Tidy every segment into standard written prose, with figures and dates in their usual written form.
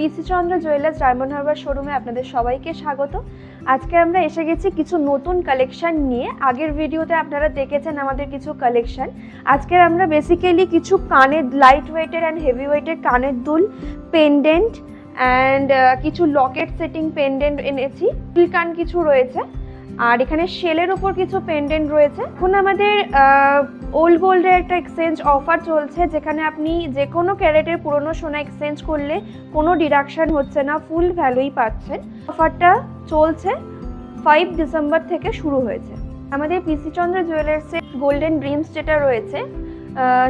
পিসি চন্দ্র jewellers diamond Harbour শোরুমে আপনাদের সবাইকে স্বাগত। আজকে আমরা এসে গেছি কিছু নতুন কালেকশন নিয়ে। আগের ভিডিওতে আপনারা দেখেছেন আমাদের কিছু কালেকশন। আজকে আমরা বেসিক্যালি কিছু কানের লাইট ওয়েটের অ্যান্ড হেভি ওয়েটের কানের দুল, পেন্ডেন্ট অ্যান্ড কিছু লকেট সেটিং পেন্ডেন্ট এনেছি। কান কিছু রয়েছে, আর এখানে শেলের উপর কিছু পেন্ডেন্ট রয়েছে। এখন আমাদের ওল্ড গোল্ডের একটা এক্সচেঞ্জ অফার চলছে, যেখানে আপনি যে কোনো ক্যারেটের পুরনো সোনা এক্সচেঞ্জ করলে কোনো ডিডাকশন হচ্ছে না, ফুল ভ্যালুই পাচ্ছেন। অফারটা চলছে 5 ডিসেম্বর থেকে শুরু হয়েছে। আমাদের পিসি চন্দ্র জুয়েলার্সের গোল্ডেন ড্রিমস যেটা রয়েছে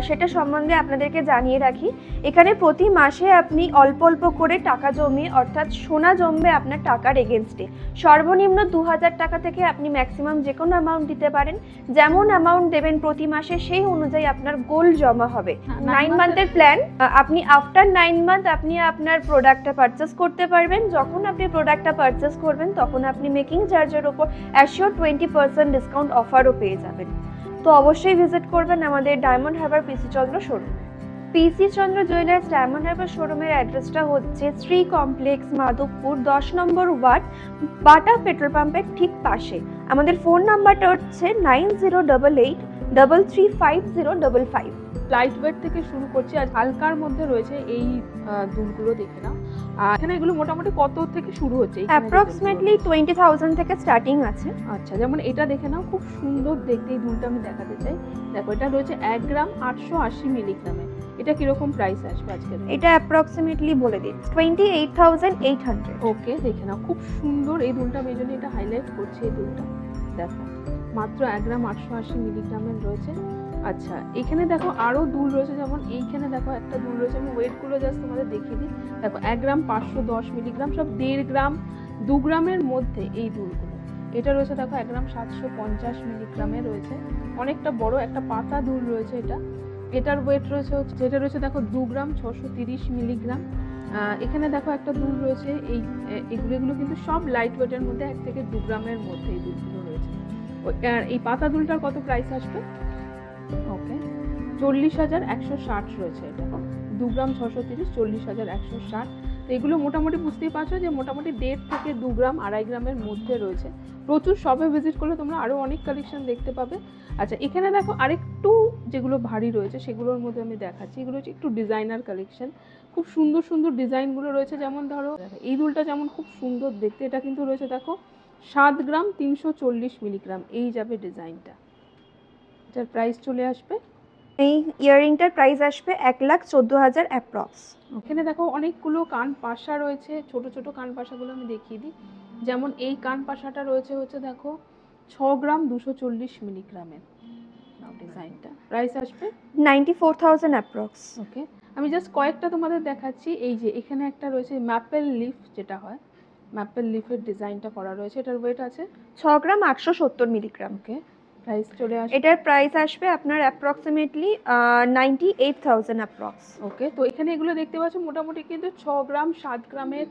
সেটা সম্বন্ধে আপনাদেরকে জানিয়ে রাখি। এখানে প্রতি মাসে আপনি অল্প অল্প করে টাকা জমিয়ে, অর্থাৎ সোনা জমবে আপনার টাকার এগেনস্টে। সর্বনিম্ন 2000 টাকা থেকে আপনি ম্যাক্সিমাম যে কোনো অ্যামাউন্ট দিতে পারেন। যেমন অ্যামাউন্ট দেবেন প্রতি মাসে সেই অনুযায়ী আপনার গোল্ড জমা হবে। 9 মান্থের প্ল্যান, আপনি আফটার 9 মান্থ আপনি আপনার প্রোডাক্টটা পারচেস করতে পারবেন। যখন আপনি প্রোডাক্টটা পারচেস করবেন তখন আপনি মেকিং চার্জের ওপর অ্যাসিওর 20% ডিসকাউন্ট অফারও পেয়ে যাবেন। তো অবশ্যই ভিজিট করবেন আমাদের ডায়মন্ড হারবার পিসি চন্দ্র শোরুম। পিসি চন্দ্র জুয়েলার্স ডায়মন্ড হারবার শোরুমের অ্যাড্রেসটা হচ্ছে শ্রী কমপ্লেক্স, মাধবপুর, 10 নম্বর ওয়ার্ড, বাটা পেট্রোল পাম্পের ঠিক পাশে। আমাদের ফোন নাম্বারটা হচ্ছে 9088335055। লাইট ওয়েট থেকে শুরু করছি, আজ হালকার মধ্যে রয়েছে এই দুলগুলো দেখে নাও। এখানে এগুলো মোটামুটি কত থেকে শুরু হচ্ছে? অ্যাপ্রক্সিমেটলি 20,000 থেকে স্টার্টিং আছে। আচ্ছা, যেমন এটা দেখে নাও, খুব সুন্দর দেখতে। এই দুলটা আমি দেখাতে চাই। দেখো, এটা রয়েছে 1 গ্রাম 880 মিলিগ্রামে। এটা কিরকম প্রাইস আসবে আজকে? এটা অ্যাপ্রক্সিমেটলি বলে দিন 28,800। ওকে, দেখে নাও, খুব সুন্দর এই দুলটা। আমি এই জন্য এটা হাইলাইট করছি। এই দুলটা দেখো, মাত্র 1 গ্রাম 880 মিলিগ্রামের রয়েছে। আচ্ছা, এখানে দেখো আরো দুল রয়েছে, যেমন এইখানে দেখো একটা দুল রয়েছে। আমি ওয়েটগুলো জাস্ট তোমাদের দেখিয়ে দিই। দেখো, 1 গ্রাম 510 মিলিগ্রাম, সব 1.5 গ্রাম 2 গ্রামের মধ্যে এই দুলগুলো। এটা রয়েছে দেখো 1 গ্রাম 750 মিলিগ্রামে রয়েছে, অনেকটা বড় একটা পাতা দুল রয়েছে। এটার ওয়েট রয়েছে যেটা রয়েছে দেখো 2 গ্রাম 630 মিলিগ্রাম। এখানে দেখো একটা দুল রয়েছে। এগুলো কিন্তু সব লাইট ওয়েটের মধ্যে 1 থেকে 2 গ্রামের মধ্যে এই দুলগুলো রয়েছে। এই পাতা দুলটার কত প্রাইস আসবে? ওকে, 40,160 রয়েছে। এটা 2 গ্রাম 630, 40,160। তো এগুলো মোটামুটি বুঝতেই পারছো যে মোটামুটি 1.5 থেকে 2 গ্রাম 2.5 গ্রামের মধ্যে রয়েছে। প্রচুর শপে ভিজিট করলে তোমরা আরও অনেক কালেকশন দেখতে পাবে। আচ্ছা, এখানে দেখো আরেকটু যেগুলো ভারী রয়েছে সেগুলোর মধ্যে আমি দেখাচ্ছি। এগুলো হচ্ছে একটু ডিজাইনার কালেকশন, খুব সুন্দর সুন্দর ডিজাইনগুলো রয়েছে। যেমন ধরো এই দুলটা যেমন খুব সুন্দর দেখতে, এটা কিন্তু রয়েছে দেখো 7 গ্রাম 340 মিলিগ্রাম। এই যাবে ডিজাইনটা, এটার প্রাইস চলে আসবে, এই ইয়াররিংটার প্রাইস আসবে 1,14,000 অ্যাপ্রক্স। এখানে দেখো অনেকগুলো কান পাশা রয়েছে। ছোট ছোট কান পাশাগুলো আমি দেখিয়ে দিই। যেমন এই কান পাশাটা রয়েছে হচ্ছে দেখো 6 গ্রাম 240 মিলিগ্রামের। ডিজাইনটা প্রাইস আসবে 94,000 অ্যাপ্রক্স। ওকে, আমি জাস্ট কয়েকটা তোমাদের দেখাচ্ছি। এই যে এখানে একটা রয়েছে ম্যাপেল লিফ, যেটা হয় ম্যাপেল লিফের ডিজাইনটা করা রয়েছে। এটার ওয়েট আছে 6 গ্রাম 870 মিলিগ্রাম। ওকে, প্রাইস চলে আসবে, এটার প্রাইস আসবে আপনার অ্যাপ্রক্সিমেটলি 98,000 অ্যাপ্রক্স। ওকে। তো এখানে এগুলো দেখতে পাচ্ছ মোটামুটি কিন্তু 6 গ্রাম 7 গ্রামের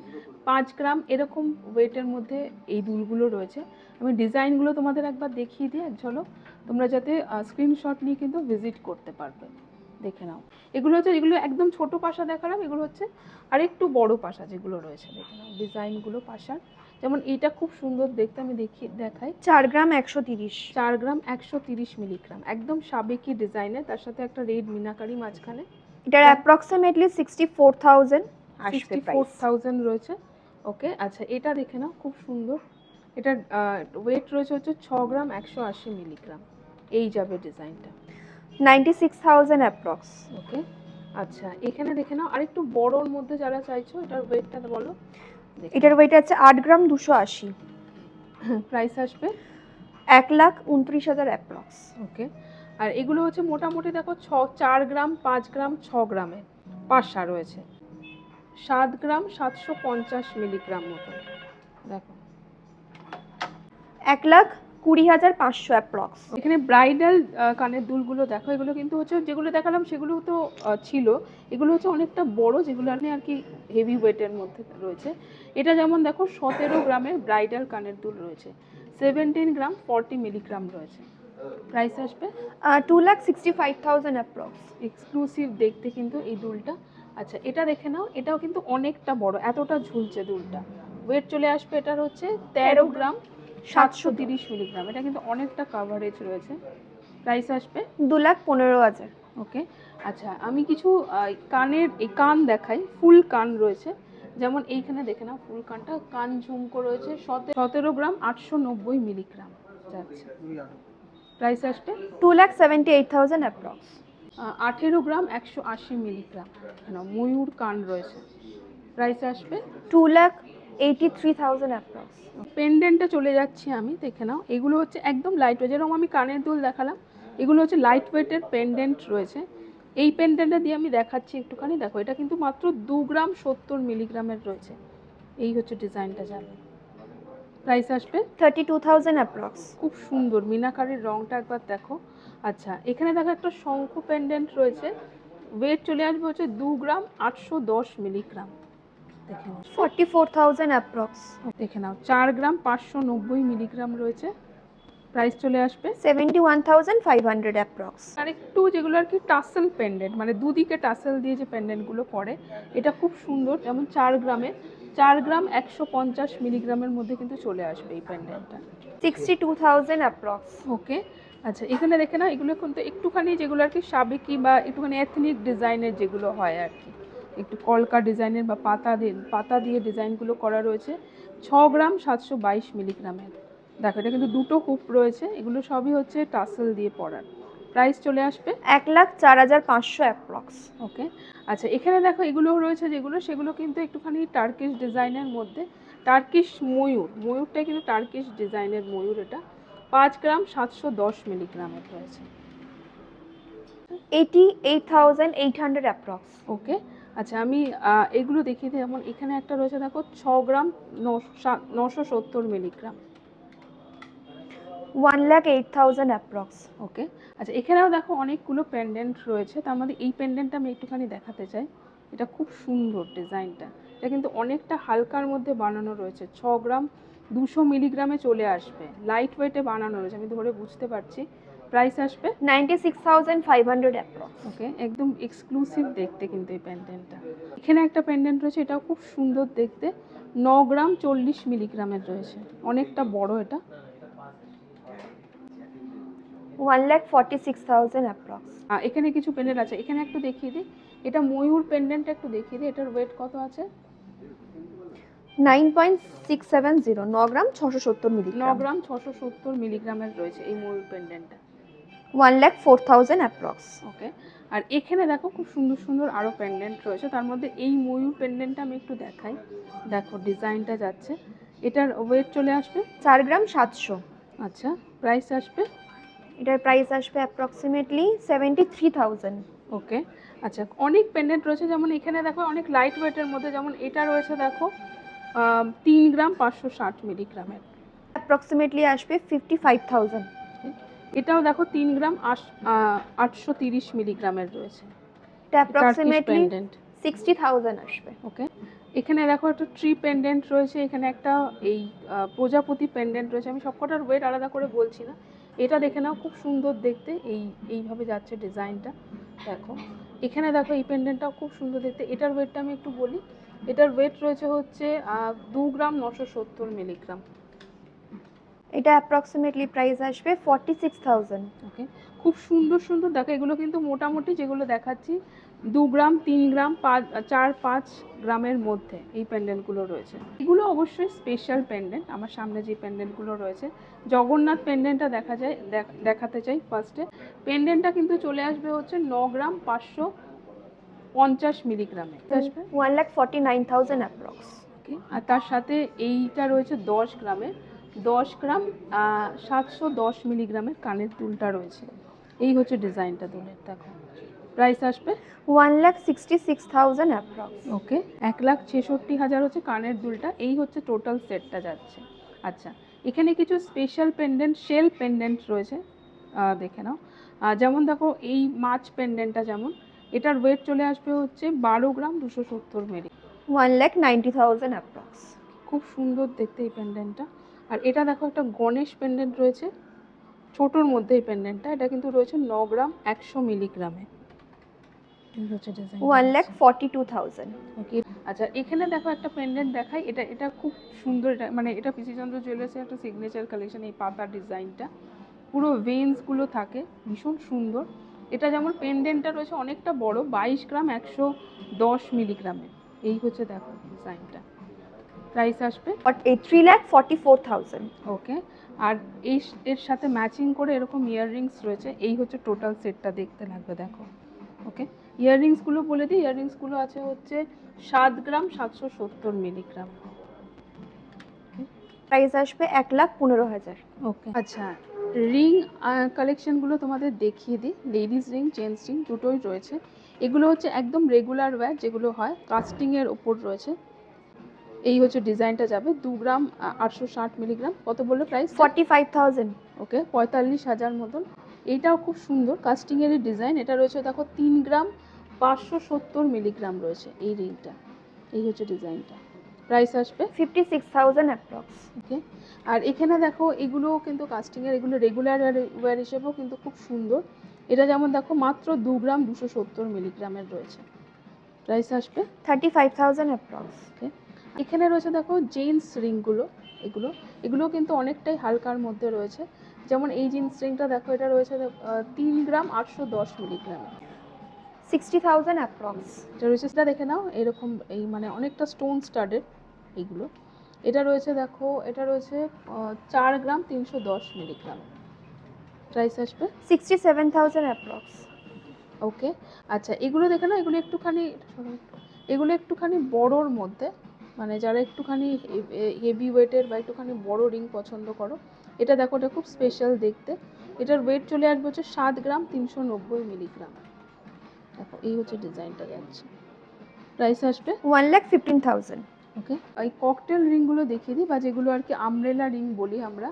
5 গ্রাম এরকম ওয়েটের মধ্যে এই দুলগুলো রয়েছে। আমি ডিজাইনগুলো তোমাদের একবার দেখিয়ে দিই এক ঝলক, তোমরা যাতে স্ক্রিনশট নিয়ে কিন্তু ভিজিট করতে পারবে। দেখে নাও, এগুলো হচ্ছে, এগুলো একদম ছোট পাশা দেখালাম, এগুলো হচ্ছে আর একটু বড় পাশা যেগুলো রয়েছে। দেখে নাও ডিজাইনগুলো পাশার। যেমন এইটা খুব সুন্দর দেখতে, আমি দেখাই। 4 গ্রাম 130। 4 গ্রাম 130 মিলিগ্রাম, একদম সাবেকি ডিজাইনের, তার সাথে একটা রেড মিনাকারি মাঝখানে। এটার অ্যাপ্রক্সিমেটলি 64,000 আসবে, 64,000 রয়েছে। ওকে, আচ্ছা, এটা দেখে নাও, খুব সুন্দর। এটার ওয়েট রয়েছে হচ্ছে 6 গ্রাম 180 মিলিগ্রাম। এই যাবে ডিজাইনটা 96,000 অ্যাপ্রক্স। ওকে, আচ্ছা, এখানে দেখে নাও আরেকটু বড়োর মধ্যে যারা চাইছো, এটার ওয়েটটা বলো। এটার ওয়েট আছে 8 গ্রাম 280। প্রাইস আসবে 1,29,000 অ্যাপ্রক্স। ওকে, আর এগুলো হচ্ছে মোটামুটি দেখো 4 গ্রাম 5 গ্রাম 6 গ্রামে পাশা রয়েছে, 7 গ্রাম 750 মিলিগ্রাম মতো। দেখো 1,20,500 অ্যাপ্রক্স। এখানে ব্রাইডাল কানের দুলগুলো দেখো। এগুলো কিন্তু হচ্ছে যেগুলো দেখালাম সেগুলো তো ছিল, এগুলো হচ্ছে অনেকটা বড়, যেগুলো আর কি হেভি ওয়েটের মধ্যে রয়েছে। এটা যেমন দেখো 17 গ্রামের ব্রাইডাল কানের দুল রয়েছে, 17 গ্রাম 40 মিলিগ্রাম রয়েছে। প্রাইস আসবে 2,65,000 অ্যাপ্রক্স। এক্সক্লুসিভ দেখতে কিন্তু এই দুলটা। আচ্ছা এটা দেখে নাও, এটাও কিন্তু অনেকটা বড়, এতটা ঝুলছে দুলটা। ওয়েট চলে আসবে এটার হচ্ছে 13 গ্রাম 730 মিলিগ্রাম। এটা কিন্তু অনেকটা কাভারেজ রয়েছে। প্রাইস আসবে 2,15,000। ওকে। আচ্ছা আমি কিছু কানের এই কান দেখাই, ফুল কান রয়েছে। যেমন এইখানে দেখে নাও, ফুল কানটা কান ঝুমকো রয়েছে 17 গ্রাম 890 মিলিগ্রাম যাচ্ছে। প্রাইস আসবে 2,78,000 অ্যাপ্রক্স। 18 গ্রাম 180 মিলিগ্রাম। ময়ূর কান রয়েছে। প্রাইস আসবে 2,83,000 অ্যাপ্রক্স। পেন্ডেন্টে চলে যাচ্ছি আমি, দেখে নাও। এগুলো হচ্ছে একদম লাইট ওয়েট, যেরকম আমি কানের দুল দেখালাম, এগুলো হচ্ছে লাইট ওয়েটের পেন্ডেন্ট রয়েছে। এই পেন্ডেন্টটা দিয়ে আমি দেখাচ্ছি একটুখানি, দেখো এটা কিন্তু মাত্র 2 গ্রাম 70 মিলিগ্রামের রয়েছে। এই হচ্ছে ডিজাইনটা যাবে। প্রাইস আসবে 32,000 অ্যাপ্রক্স। খুব সুন্দর মিনাকারির রংটা একবার দেখো। আচ্ছা এখানে দেখো একটা শঙ্খ পেন্ডেন্ট রয়েছে, ওয়েট চলে আসবে হচ্ছে 2 গ্রাম 810 মিলিগ্রাম। দেখে নাও 44,000 অ্যাপ্রক্স। দেখে নাও 4 গ্রাম 590 মিলিগ্রাম রয়েছে। প্রাইস চলে আসবে 71,500 অ্যাপ্রক্স। আর একটু যেগুলো আর কি টাসেল পেন্ডেন্ট, মানে দুদিকে টাসেল দিয়ে যে পেন্ডেন্টগুলো করে, এটা খুব সুন্দর। যেমন 4 গ্রাম 150 মিলিগ্রামের মধ্যে কিন্তু চলে আসবে এই পেন্ডেন্টটা। 62,000 অ্যাপ্রক্স। ওকে। আচ্ছা এখানে দেখে না, এগুলো কিন্তু একটুখানি যেগুলো আর কি সাবেকি বা একটুখানি এথনিক ডিজাইনের যেগুলো হয় আর কি, একটু কলকা ডিজাইনের বা পাতা দিয়ে ডিজাইনগুলো করা রয়েছে। 6 গ্রাম 722 মিলিগ্রামের। দেখো এটা কিন্তু দুটো হুপ রয়েছে, এগুলো সবই হচ্ছে টাসেল দিয়ে পরার। প্রাইস চলে আসবে 1,04,500 অ্যাপ্রক্স। ওকে। আচ্ছা এখানে দেখো এগুলো রয়েছে যেগুলো, সেগুলো কিন্তু একটুখানি টার্কিশ ডিজাইনের মধ্যে। টার্কিশ ময়ূরটাই কিন্তু টার্কিশ ডিজাইনের ময়ূর। এটা 5 গ্রাম 710 মিলিগ্রামের রয়েছে। 88,800 অ্যাপ্রক্স। ওকে। আচ্ছা আমি এগুলো দেখিয়ে দিই। যেমন এখানে একটা রয়েছে দেখো 6 গ্রাম 970 মিলিগ্রাম। 1,08,000 অ্যাপ্রক্স। ওকে। আচ্ছা এখানেও দেখো অনেকগুলো পেন্ডেন্ট রয়েছে, তার মধ্যে এই পেন্ডেন্টটা আমি একটুখানি দেখাতে চাই। এটা খুব সুন্দর ডিজাইনটা। এটা কিন্তু অনেকটা হালকার মধ্যে বানানো রয়েছে। 6 গ্রাম 200 মিলিগ্রামে চলে আসবে, লাইট ওয়েটে বানানো রয়েছে, আমি ধরে বুঝতে পারছি। প্রাইস আসবে 96,500 অ্যাপ্রক্স। ওকে। একদম এক্সক্লুসিভ দেখতে কিন্তু এই পেন্ডেন্টটা। এখানে একটা পেন্ডেন্ট রয়েছে, এটাও খুব সুন্দর দেখতে। 9 গ্রাম 40 মিলিগ্রামের রয়েছে, অনেকটা বড় এটা। 1,46,000 অ্যাপ্রক্স। এখানে কিছু পেন্ডেন্ট আছে, এখানে একটু দেখিয়ে দিই। এটা ময়ূর পেন্ডেন্ট, একটু দেখিয়ে দিই। এটার ওয়েট কত আছে? 9.670, 9 গ্রাম 670 9 মিলিগ্রাম। গ্রাম 670 মিলিগ্রামের রয়েছে এই ময়ূর পেন্ডেন্টটা। 1,04,000 অ্যাপ্রক্স। ওকে। আর এখানে দেখো খুব সুন্দর সুন্দর আরও পেন্ডেন্ট রয়েছে, তার মধ্যে এই ময়ূর পেন্ডেন্টটা আমি একটু দেখাই। দেখো ডিজাইনটা যাচ্ছে। এটার ওয়েট চলে আসবে 4 গ্রাম 700। আচ্ছা প্রাইস আসবে? এটার প্রাইস আসবে অ্যাপ্রক্সিমেটলি 73,000। ওকে। আচ্ছা অনেক পেন্ডেন্ট রয়েছে, যেমন এখানে দেখো অনেক লাইট ওয়েটের মধ্যে, যেমন এটা রয়েছে দেখো 3 গ্রাম 560 মিলিগ্রামের। অ্যাপ্রক্সিমেটলি আসবে 55,000। এটাও দেখো 3 গ্রাম 830 মিলিগ্রামের রয়েছে। এটা অ্যাপ্রক্সিমেটলি 60,000 আসবে। ওকে। এখানে দেখো একটা ট্রি পেন্ডেন্ট রয়েছে, এখানে একটা এই প্রজাপতি পেন্ডেন্ট রয়েছে। আমি সবকটার ওয়েট আলাদা করে বলছি না। এটা দেখে নাও, খুব সুন্দর দেখতে। এইভাবে যাচ্ছে ডিজাইনটা। দেখো এখানে দেখো এই পেন্ডেন্টটাও খুব সুন্দর দেখতে। এটার ওয়েটটা আমি একটু বলি। এটার ওয়েট রয়েছে হচ্ছে 2 গ্রাম 970 মিলিগ্রাম। এটা অ্যাপ্রক্সিমেটলি প্রাইস আসবে 46,000। ওকে। খুব সুন্দর সুন্দর দেখো, এগুলো কিন্তু মোটামুটি যেগুলো দেখাচ্ছি 2 গ্রাম 3 গ্রাম 4-5 গ্রামের মধ্যে এই পেন্ডেন্টগুলো রয়েছে। এগুলো অবশ্যই স্পেশাল পেন্ডেন্ট। আমার সামনে যে পেন্ডেন্টগুলো রয়েছে, জগন্নাথ পেন্ডেন্টটা দেখাতে চাই ফার্স্টে। পেন্ডেন্টটা কিন্তু চলে আসবে হচ্ছে 9 গ্রাম 550 মিলিগ্রামে আসবে 1,49,000 অ্যাপ্রক্স। ওকে। আর তার সাথে এইটা রয়েছে 10 গ্রামের, 10 গ্রাম 710 মিলিগ্রামের কানের দুলটা রয়েছে। এই হচ্ছে ডিজাইনটা দুলের। দেখো প্রাইস আসবে 1,66,000 অ্যাপ্রক্স। ওকে। 1,66,000 হচ্ছে কানের দুলটা। এই হচ্ছে টোটাল সেটটা যাচ্ছে। আচ্ছা এখানে কিছু স্পেশাল পেন্ডেন্ট, শেল পেন্ডেন্ট রয়েছে, দেখে নাও। যেমন দেখো এই মাছ পেন্ডেন্টটা, যেমন এটার ওয়েট চলে আসবে হচ্ছে 12 গ্রাম 270 মিলি। 1,90,000 অ্যাপ্রক্স। খুব সুন্দর দেখতে এই পেন্ডেন্টটা। আর এটা দেখো একটা গণেশ পেন্ডেন্ট রয়েছে, ছোটোর মধ্যে এই পেন্ডেন্টটা। এটা কিন্তু রয়েছে 9 গ্রাম 100 মিলিগ্রামে। এই হচ্ছে ডিজাইন 1,42,000। ওকে। আচ্ছা এখানে দেখো একটা পেন্ডেন্ট দেখাই, এটা এটা খুব সুন্দর, এটা মানে এটা পিসি চন্দ্র জুয়েলার্সের একটা সিগনেচার কালেকশন। এই পাতার ডিজাইনটা পুরো ভেন্স গুলো থাকে, ভীষণ সুন্দর। এটা যেমন পেন্ডেন্টটা রয়েছে অনেকটা বড়, 22 গ্রাম 110 মিলিগ্রামের। এই হচ্ছে দেখো ডিজাইনটা। প্রাইস আসবে 3,44,000। ওকে। আর এই এর সাথে ম্যাচিং করে এরকম ইয়াররিংস রয়েছে। এই হচ্ছে টোটাল সেটটা দেখতে লাগবে দেখো। ওকে, ইয়াররিংসগুলো বলে দিই, ইয়াররিংসগুলো আছে হচ্ছে 7 গ্রাম 770 মিলিগ্রাম। প্রাইস আসবে 1,15,000। ওকে। আচ্ছা রিং কালেকশনগুলো তোমাদের দেখিয়ে দিই। লেডিস রিং, জেন্টস রিং দুটোই রয়েছে। এগুলো হচ্ছে একদম রেগুলার ওয়্যার যেগুলো হয়, কাস্টিংয়ের ওপর রয়েছে। এই হচ্ছে ডিজাইনটা যাবে 2 গ্রাম 860 মিলিগ্রাম। কত বললো প্রাইস? 45,000। ওকে, 45,000 মতন। এইটাও খুব সুন্দর কাস্টিংয়েরই ডিজাইন। এটা রয়েছে দেখো 3 গ্রাম 570 মিলিগ্রাম রয়েছে এই রিংটা। এই হচ্ছে ডিজাইনটা। প্রাইস আসবে 56,000 অ্যাপ্রক্স। ওকে। আর এখানে দেখো এগুলো কিন্তু কাস্টিংয়ের, এগুলো রেগুলার ওয়্যার হিসেবেও কিন্তু খুব সুন্দর। এটা যেমন দেখো মাত্র 2 গ্রাম 270 মিলিগ্রামের রয়েছে। প্রাইস আসবে 35,000 অ্যাপ্রক্স। ওকে। এখানে রয়েছে দেখো জেন্টস রিংগুলো, এগুলো এগুলো কিন্তু অনেকটাই হালকার মধ্যে রয়েছে। যেমন এই জিন্স রিংটা দেখো, এটা রয়েছে 3 গ্রাম 810 মিলিগ্রাম। 60,000 অ্যাপ্রক্স। এটা রয়েছে, সেটা দেখে নাও এরকম, এই মানে অনেকটা স্টোন স্টাডেড এইগুলো। এটা রয়েছে দেখো, এটা রয়েছে 4 গ্রাম 310 মিলিগ্রাম। প্রাইস আসবে 67,000 অ্যাপ্রক্স। ওকে। আচ্ছা এগুলো দেখে নাও, এগুলো একটুখানি বড়োর মধ্যে, মানে যারা একটুখানি হেভি ওয়েটের বা একটুখানি বড় রিং পছন্দ করো, এটা দেখো, এটা খুব স্পেশাল দেখতে। এটার ওয়েট চলে আসবে হচ্ছে 7 গ্রাম 390 মিলিগ্রাম। দেখো এই হচ্ছে ডিজাইনটা যাচ্ছে। প্রাইস আসবে 1,15,000। ওকে। এই ককটেল রিংগুলো দেখিয়ে দিই, বা যেগুলো আর কি আমব্রেলা রিং বলি আমরা।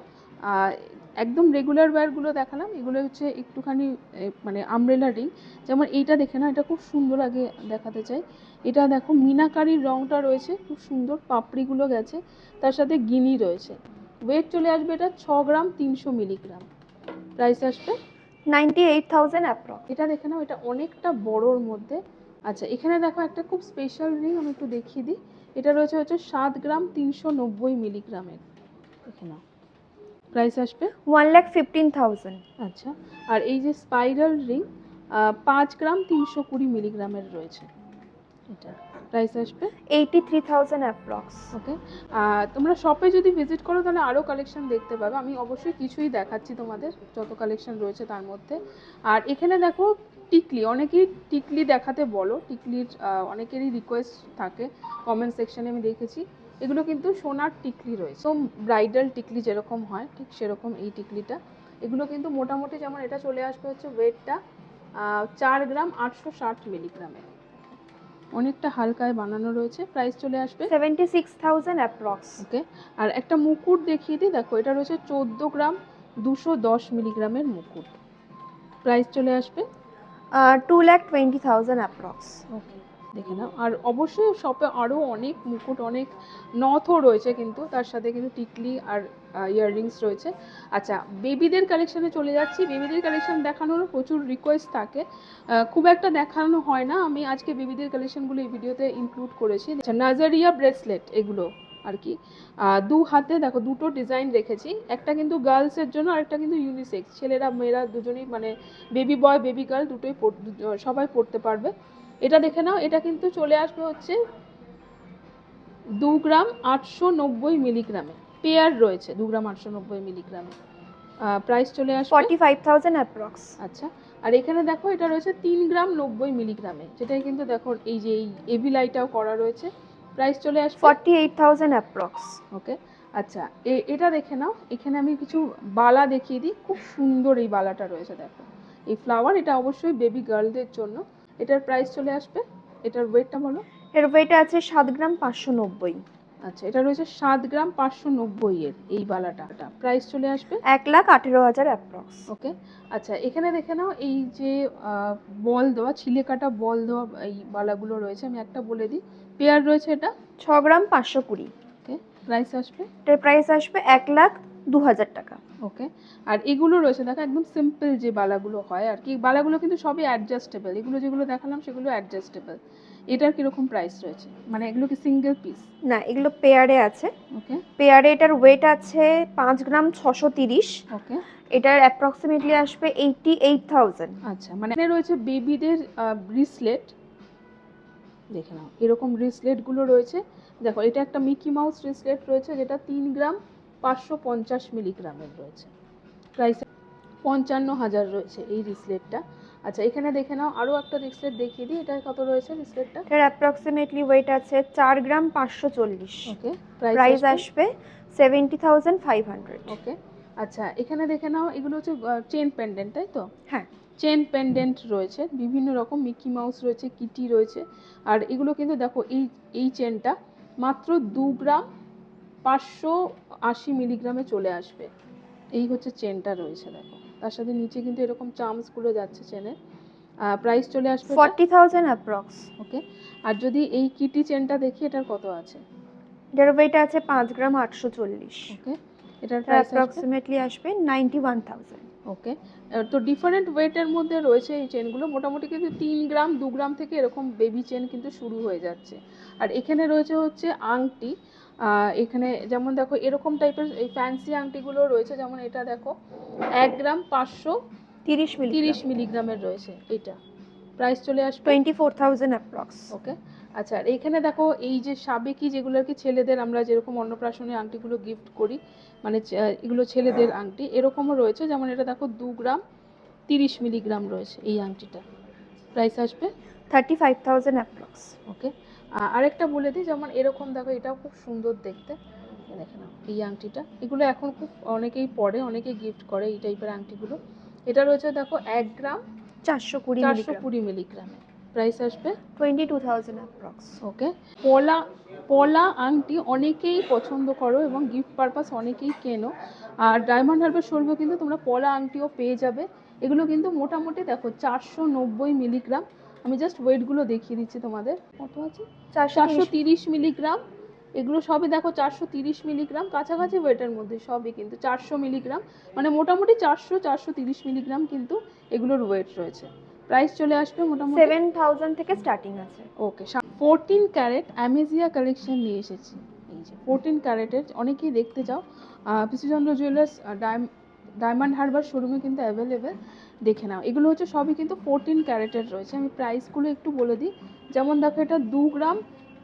একদম রেগুলার ওয়্যারগুলো দেখালাম, এগুলো হচ্ছে একটুখানি মানে আমব্রেলা রিং। যেমন এইটা দেখে না, এটা খুব সুন্দর, আগে দেখাতে চাই। এটা দেখো মিনাকারির রংটা রয়েছে, খুব সুন্দর, পাপড়িগুলো গেছে, তার সাথে গিনি রয়েছে। ওয়েট চলে আসবে এটা 6 গ্রাম 300 মিলিগ্রাম। প্রাইস আসবে 98,000 অ্যাপ্রক্স। এটা দেখে নাও, এটা অনেকটা বড়োর মধ্যে। আচ্ছা এখানে দেখো একটা খুব স্পেশাল রিং, আমি একটু দেখিয়ে দিই। এটা রয়েছে হচ্ছে 7 গ্রাম 390 মিলিগ্রামের। দেখে নাও। প্রাইস আসবে 1,15,000। আচ্ছা। আর এই যে স্পাইরাল রিং 5 গ্রাম 320 মিলিগ্রামের রয়েছে। এটা প্রাইস আসবে 83,000 অ্যাপ্রক্স। ওকে। তোমরা শপে যদি ভিজিট করো তাহলে আরও কালেকশন দেখতে পাবে। আমি অবশ্যই কিছুই দেখাচ্ছি তোমাদের, যত কালেকশন রয়েছে তার মধ্যে। আর এখানে দেখো টিকলি, অনেকেই টিকলি দেখাতে বলো, টিকলির অনেকেরই রিকোয়েস্ট থাকে কমেন্ট সেকশনে, আমি দেখেছি। এগুলো কিন্তু সোনার টিকলি রয়েছে, তো ব্রাইডাল টিকলি যেরকম হয় ঠিক সেরকম এই টিকলিটা। এগুলো কিন্তু মোটামুটি যেমন এটা চলে আসবে হচ্ছে ওয়েটটা 4 গ্রাম 860 মিলিগ্রামের, অনেকটা হালকায় বানানো রয়েছে। প্রাইস চলে আসবে 76,000 অ্যাপ্রক্স। ওকে। আর একটা মুকুট দেখিয়ে দিই, দেখো এটা রয়েছে 14 গ্রাম 210 মিলিগ্রামের মুকুট। প্রাইস চলে আসবে 2,20,000 অ্যাপ্রক্স। ওকে, দেখে নাও। আর অবশ্যই শপে আরও অনেক মুকুট, অনেক নথও রয়েছে, কিন্তু তার সাথে কিন্তু টিকলি আর ইয়াররিংস রয়েছে। আচ্ছা বেবিদের কালেকশানে চলে যাচ্ছি। বেবিদের কালেকশান দেখানোর প্রচুর রিকোয়েস্ট থাকে, খুব একটা দেখানো হয় না। আমি আজকে বেবিদের কালেকশানগুলো এই ভিডিওতে ইনক্লুড করেছি। আচ্ছা নাজারিয়া ব্রেসলেট এগুলো আর কি, দু হাতে দেখো দুটো ডিজাইন রেখেছি, একটা কিন্তু গার্লসের জন্য আর একটা কিন্তু ইউনিসেক্স, ছেলেরা মেয়েরা দুজনেই, মানে বেবি বয় বেবি গার্ল দুটোই সবাই পড়তে পারবে। এটা দেখে নাও, এটা কিন্তু চলে আসবে হচ্ছে 2 গ্রাম 890 মিলিগ্রামে, পেয়ার রয়েছে 2 গ্রাম 890 মিলিগ্রামে। প্রাইস চলে আসবে 45,000 অ্যাপ্রক্স। আচ্ছা। আর এখানে দেখো এটা রয়েছে 3 গ্রাম 90 মিলিগ্রামে, যেটাই কিন্তু দেখো এই যে এই এভি লাইটাও করা রয়েছে। প্রাইস চলে আসবে 48,000 অ্যাপ্রক্স। ওকে। আচ্ছা এটা দেখে নাও, এখানে আমি কিছু বালা দেখিয়ে দিই, খুব সুন্দর এই বালাটা রয়েছে দেখো, এই ফ্লাওয়ার, এটা অবশ্যই বেবি গার্লদের জন্য। এটার প্রাইস চলে আসবে, এটার ওয়েটটা বলো। এর ওয়েট আছে 7 গ্রাম 590। আচ্ছা এটা রয়েছে 7 গ্রাম 590 এর এই বালাটা, প্রাইস চলে আসবে 1,18,000 অ্যাপ্রক্স। ওকে। আচ্ছা এখানে দেখে নাও, এই যে বল দেওয়া, ছিলে কাটা বল দেওয়া এই বালাগুলো রয়েছে, আমি একটা বলে দিই, পেয়ার রয়েছে এটা 6 গ্রাম 520। ওকে। প্রাইস আসবে এটার প্রাইস আসবে 2000 টাকা। ওকে, আর এগুলো রয়েছে দেখো একদম সিম্পল যে বালাগুলো হয় আর কি, বালাগুলো কিন্তু সবই অ্যাডজাস্টেবল, এগুলো যেগুলো দেখালাম সেগুলো অ্যাডজাস্টেবল। এটার কিরকম প্রাইস রয়েছে, মানে এগুলো কি সিঙ্গেল পিস? না, এগুলো পেয়ারে আছে। ওকে পেয়ারে এটার ওয়েট আছে 5 গ্রাম 630। ওকে। এটার অ্যাপ্রক্সিমেটলি আসবে 88,000। আচ্ছা, মানে এখানে রয়েছে বেবিদের ব্রেসলেট, দেখে নাও এরকম ব্রেসলেটগুলো রয়েছে। দেখো এটা একটা মিকি মাউস ব্রেসলেট রয়েছে যেটা 3 গ্রাম 550 মিলিগ্রামের রয়েছে, প্রাইস 55,000 রয়েছে এই ব্রেসলেটটা। আচ্ছা এখানে দেখে নাও আরও একটা ব্রেসলেট দেখিয়ে দিই, এটা কত রয়েছে ব্রেসলেটটা? এটার অ্যাপ্রক্সিমেটলি ওয়েট আছে 4 গ্রাম 540। ওকে, প্রাইস আসবে 70,500। ওকে। আচ্ছা এখানে দেখে নাও এগুলো হচ্ছে চেন পেন্ডেন্ট, তাই তো? হ্যাঁ, চেন পেন্ডেন্ট রয়েছে বিভিন্ন রকম, মিকি মাউস রয়েছে, কিটি রয়েছে। আর এগুলো কিন্তু দেখো এই চেনটা মাত্র 2 গ্রাম 580 মিলিগ্রামে চলে আসবে। এই হচ্ছে চেনটা রয়েছে দেখো, তার সাথে নিচে কিন্তু এরকম চার্মসগুলো যাচ্ছে চেনের। প্রাইস চলে আসবে 40,000 অ্যাপ্রক্স। ওকে। আর যদি এই কিটি চেনটা দেখি এটার কত আছে? এটার ওয়েট আছে 5 গ্রাম 840। ওকে, এটার প্রাইস অ্যাপ্রক্সিমেটলি আসবে 91,000। ওকে। তো ডিফারেন্ট ওয়েটের মধ্যে রয়েছে এই চেনগুলো, মোটামুটি কিন্তু 3 গ্রাম 2 গ্রাম থেকে এরকম বেবি চেন কিন্তু শুরু হয়ে যাচ্ছে। আর এখানে রয়েছে হচ্ছে আংটি, এখানে যেমন দেখো এরকম টাইপের এই ফ্যান্সি আংটিগুলো রয়েছে, যেমন এটা দেখো 1 গ্রাম 530 মিলিগ্রামের রয়েছে, এটা প্রাইস চলে আসবে 24,000 অ্যাপ্রক্স। ওকে। আচ্ছা আর এখানে দেখো এই যে সাবেকি যেগুলো আর কি ছেলেদের আমরা যেরকম অন্নপ্রাশনে আংটিগুলো গিফট করি, মানে এগুলো ছেলেদের আংটি, এরকমও রয়েছে, যেমন এটা দেখো 2 গ্রাম 30 মিলিগ্রাম রয়েছে এই আংটিটা, প্রাইস আসবে 35,000 অ্যাপ্রক্স। ওকে। আরেকটা বলে দিই, যেমন এরকম দেখো এটাও খুব সুন্দর দেখতে, দেখে নাও এই আংটিটা, এগুলো এখন খুব অনেকেই পরে, অনেকেই গিফট করে এই টাইপের আংটিগুলো। এটা রয়েছে দেখো 1 গ্রাম 420 মিলিগ্রামে, প্রাইস আসবে 22,000 অ্যাপ্রক্স। ওকে। পলা আংটি অনেকেই পছন্দ করো এবং গিফট পারপাস অনেকেই কেনো, আর ডায়মন্ড হারবার শোরুমে কিন্তু তোমরা পলা আংটিও পেয়ে যাবে। এগুলো কিন্তু মোটামুটি দেখো 490 মিলিগ্রাম, আমি জাস্ট ওয়েটগুলো দেখিয়ে দিচ্ছি তোমাদের, কত আছে 430 মিলিগ্রাম, এগুলো সবই দেখো 430 মিলিগ্রাম, কাছাকাছি ওয়েটের মধ্যে সবই কিন্তু 400 মিলিগ্রাম, মানে মোটামুটি 430 মিলিগ্রাম কিন্তু এগুলোর ওয়েট রয়েছে। প্রাইস চলে আসবে মোটামুটি 7,000 থেকে স্টার্টিং আছে। ওকে। 14 ক্যারেট অ্যামেজিয়া কালেকশন নিয়ে এসেছি, এই যে 14 ক্যারেটের অনেকেই দেখতে চাও, পিসিচন্দ্র জুয়েলার্স ডায়মন্ড হারবার শোরুমে কিন্তু অ্যাভেলেবেল, দেখে নাও। এগুলো হচ্ছে সবই কিন্তু 14 ক্যারেটের রয়েছে, আমি প্রাইসগুলো একটু বলে দিই, যেমন দেখো এটা 2 গ্রাম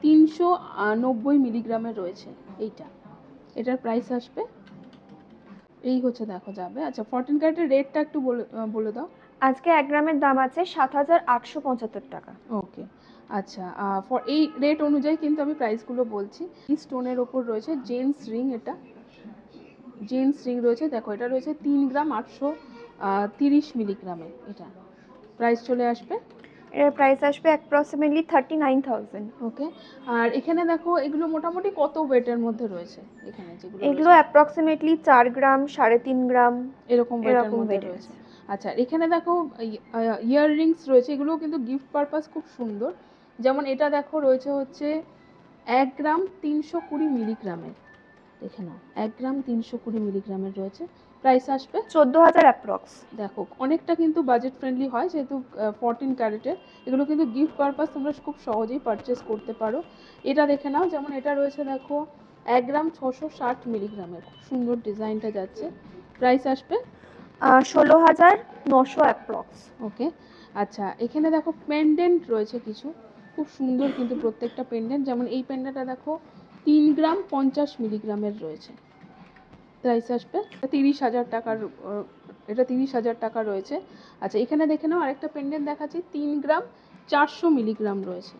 390 মিলিগ্রামের রয়েছে এইটা, এটার প্রাইস আসবে এই হচ্ছে দেখো যাবে। আচ্ছা 14 ক্যারেটের রেটটা একটু বলে দাও। আজকে 1 গ্রামের দাম আছে 7,875 টাকা। ওকে। আচ্ছা ফর এই রেট অনুযায়ী কিন্তু আমি প্রাইসগুলো বলছি। এই স্টোনের ওপর রয়েছে জেন্টস রিং, এটা জেন্টস রিং রয়েছে, দেখো এটা রয়েছে 3 গ্রাম 830 মিলিগ্রামে, এটা প্রাইস চলে আসবে, এর প্রাইস আসবে অ্যাপ্রক্সিমেটলি 39,000। ওকে। আর এখানে দেখো এগুলো মোটামুটি কত ওয়েটের মধ্যে রয়েছে, এখানে যেগুলো এগুলো অ্যাপ্রক্সিমেটলি 4 গ্রাম 3.5 গ্রাম এরকম ওয়েটের মধ্যে রয়েছে। আচ্ছা এখানে দেখো ইয়াররিংস রয়েছে, এগুলো কিন্তু গিফট পারপাস খুব সুন্দর, যেমন এটা দেখো রয়েছে হচ্ছে 1 গ্রাম 320 মিলিগ্রামের, দেখে নাও 1 গ্রাম 320 মিলিগ্রামের রয়েছে, প্রাইস আসবে 14,000 অ্যাপ্রক্স। দেখো অনেকটা কিন্তু বাজেট ফ্রেন্ডলি হয়, যেহেতু 14 ক্যারেটের, এগুলো কিন্তু গিফট পারপাস তোমরা খুব সহজেই পারচেস করতে পারো। এটা দেখে নাও, যেমন এটা রয়েছে দেখো 1 গ্রাম 660 মিলিগ্রামের, খুব সুন্দর ডিজাইনটা যাচ্ছে, প্রাইস আসবে 16,900 অ্যাপ্রক্স। ওকে। আচ্ছা এখানে দেখো পেন্ডেন্ট রয়েছে কিছু, খুব সুন্দর কিন্তু প্রত্যেকটা পেন্ডেন্ট, যেমন এই পেন্ডেন্টটা দেখো 3 গ্রাম 50 মিলিগ্রামের রয়েছে, প্রাইস আসবে 30,000 টাকার, এটা 30,000 টাকা রয়েছে। আচ্ছা এখানে দেখে নাও আরেকটা পেন্ডেন্ট দেখাচ্ছি 3 গ্রাম 400 মিলিগ্রাম রয়েছে,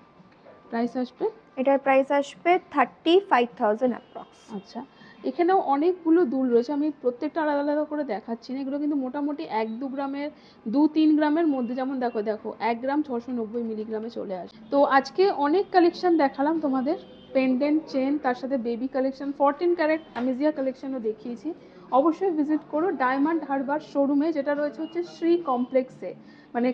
প্রাইস আসবে, এটার প্রাইস আসবে 35,000 অ্যাপ্রক্স। আচ্ছা এখানেও অনেকগুলো দুল রয়েছে, আমি প্রত্যেকটা আলাদা আলাদা করে দেখাচ্ছি না, এগুলো কিন্তু মোটামুটি 1-2 গ্রামের 2-3 গ্রামের মধ্যে, যেমন দেখো 1 গ্রাম 690 মিলিগ্রামে চলে আসে। তো আজকে অনেক কালেকশন দেখালাম তোমাদের, পেন্ডেন্ট, চেন, তার সাথে বেবি কালেকশন, 14 ক্যারেট অ্যামেজিয়া কালেকশনও দেখিয়েছি। অবশ্যই ভিজিট করো ডায়মন্ড হারবার শোরুমে, যেটা রয়েছে হচ্ছে শ্রী কমপ্লেক্সে, মানে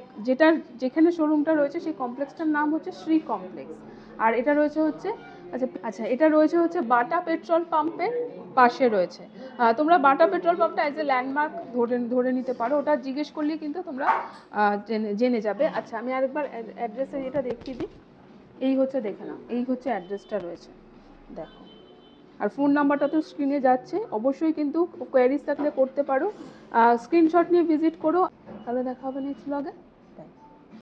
যেখানে শোরুমটা রয়েছে সেই কমপ্লেক্সটার নাম হচ্ছে শ্রী কমপ্লেক্স, আর এটা রয়েছে হচ্ছে আচ্ছা আচ্ছা, এটা রয়েছে হচ্ছে বাটা পেট্রোল পাম্পের পাশে রয়েছে। তোমরা বাটা পেট্রোল পাম্পটা অ্যাজ এ ল্যান্ডমার্ক ধরে নিতে পারো, ওটা জিজ্ঞেস করলেই কিন্তু তোমরা জেনে যাবে। আচ্ছা আমি আরেকবার অ্যাড্রেসের এটা দেখিয়ে দিই। এই হচ্ছে, দেখে নাও, এই হচ্ছে অ্যাড্রেসটা রয়েছে, দেখো। আর ফোন নাম্বারটা তো স্ক্রিনে যাচ্ছে, অবশ্যই কিন্তু কোয়ারিজ থাকলে করতে পারো, স্ক্রিনশট নিয়ে ভিজিট করো। তাহলে দেখা হবে নেক্সট ব্লগে।